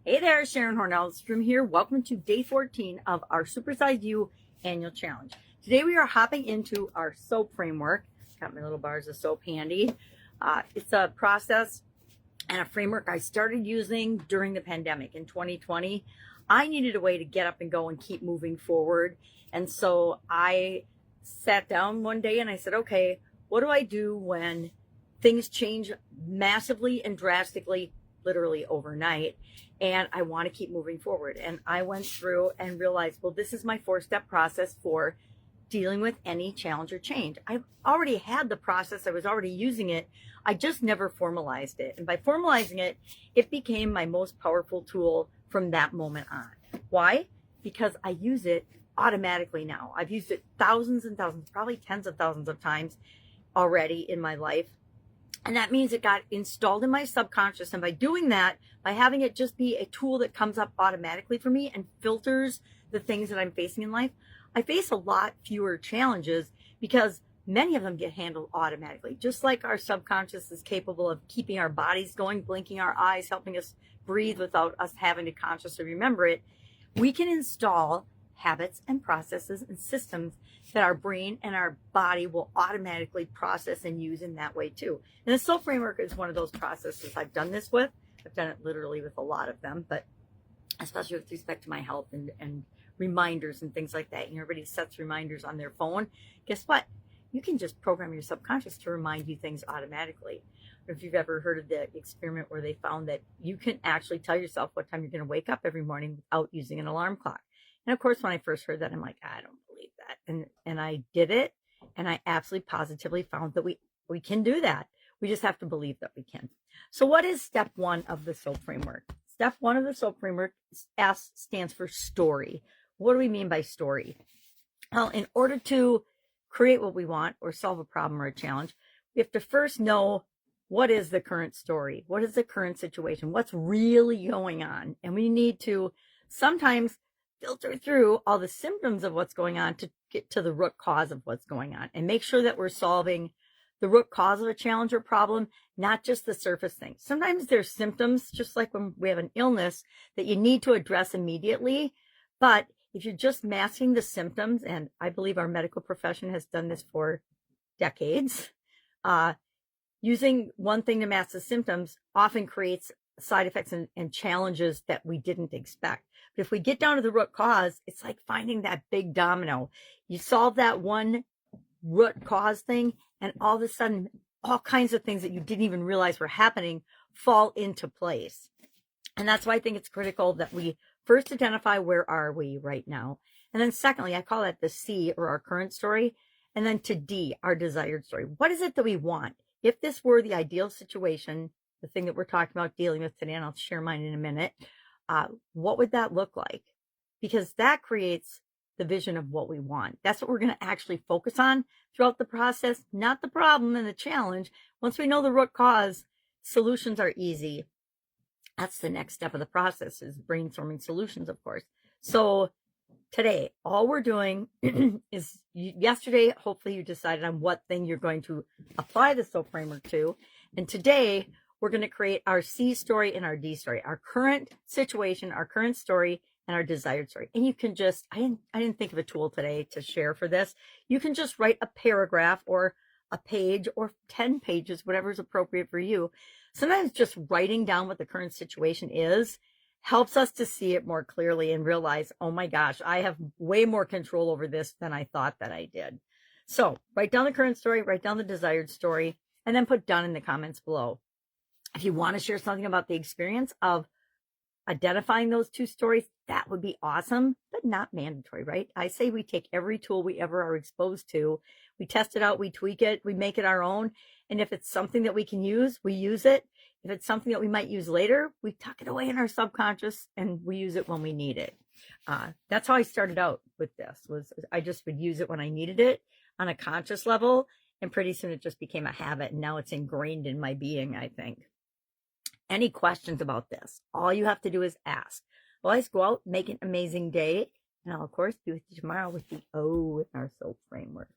Hey there, Sharon Horne-Ellstrom here. Welcome to day 14 of our Supersize You annual challenge. Today we are hopping into our soap framework. Got my little bars of soap handy. It's a process and a framework I started using during the pandemic in 2020. I needed a way to get up and go and keep moving forward. And so I sat down one day and I said, okay, what do I do when things change massively and drastically, literally overnight, and I want to keep moving forward? And I went through and realized, well, this is my 4-step process for dealing with any challenge or change. I've already had the process. I was already using it. I just never formalized it. And by formalizing it, it became my most powerful tool from that moment on. Why? Because I use it automatically now. I've used it thousands and thousands, probably tens of thousands of times already in my life. And that means it got installed in my subconscious. And by doing that, by having it just be a tool that comes up automatically for me and filters the things that I'm facing in life, I face a lot fewer challenges because many of them get handled automatically. Just like our subconscious is capable of keeping our bodies going, blinking our eyes, helping us breathe without us having to consciously remember it, we can install habits and processes and systems that our brain and our body will automatically process and use in that way too. And the soap framework is one of those processes I've done this with. I've done it literally with a lot of them, but especially with respect to my health and reminders and things like that. You know, everybody sets reminders on their phone. Guess what? You can just program your subconscious to remind you things automatically. If you've ever heard of the experiment where they found that you can actually tell yourself what time you're going to wake up every morning without using an alarm clock. And of course, when I first heard that, I'm like, I don't believe that. And I did it, and I absolutely positively found that we can do that. We just have to believe that we can. So what is step 1 of the SOAP framework? Step 1 of the SOAP framework, S stands for story. What do we mean by story? Well, in order to create what we want or solve a problem or a challenge, we have to first know what is the current story? What is the current situation? What's really going on? And we need to sometimes filter through all the symptoms of what's going on to get to the root cause of what's going on and make sure that we're solving the root cause of a challenge or problem, not just the surface thing. Sometimes there's symptoms, just like when we have an illness, that you need to address immediately. But if you're just masking the symptoms, and I believe our medical profession has done this for decades, using one thing to mask the symptoms often creates side effects and challenges that we didn't expect. But if we get down to the root cause, it's like finding that big domino. You solve that one root cause thing, and all of a sudden, all kinds of things that you didn't even realize were happening fall into place. And that's why I think it's critical that we first identify where are we right now. And then secondly, I call that the C, or our current story. And then to D, our desired story. What is it that we want? If this were the ideal situation, the thing that we're talking about dealing with today, and I'll share mine in a minute, what would that look like? Because that creates the vision of what we want. That's what we're going to actually focus on throughout the process, not the problem and the challenge. Once we know the root cause, solutions are easy. That's the next step of the process, is brainstorming solutions, of course. So today, all we're doing is, yesterday, hopefully you decided on what thing you're going to apply the SOAP framework to. And today, we're going to create our C story and our D story, our current situation, our current story, and our desired story. And you can just, I didn't think of a tool today to share for this. You can just write a paragraph or a page or 10 pages, whatever is appropriate for you. Sometimes just writing down what the current situation is helps us to see it more clearly and realize, oh my gosh, I have way more control over this than I thought that I did. So write down the current story, write down the desired story, and then put done in the comments below. If you want to share something about the experience of identifying those two stories, that would be awesome, but not mandatory, right? I say we take every tool we ever are exposed to, we test it out, we tweak it, we make it our own. And if it's something that we can use, we use it. If it's something that we might use later, we tuck it away in our subconscious and we use it when we need it. That's how I started out with this, was I just would use it when I needed it on a conscious level. And pretty soon it just became a habit. And now it's ingrained in my being, I think. Any questions about this? All you have to do is ask. Otherwise, go out, make an amazing day. And I'll, of course, be with you tomorrow with the O in our SOAP framework.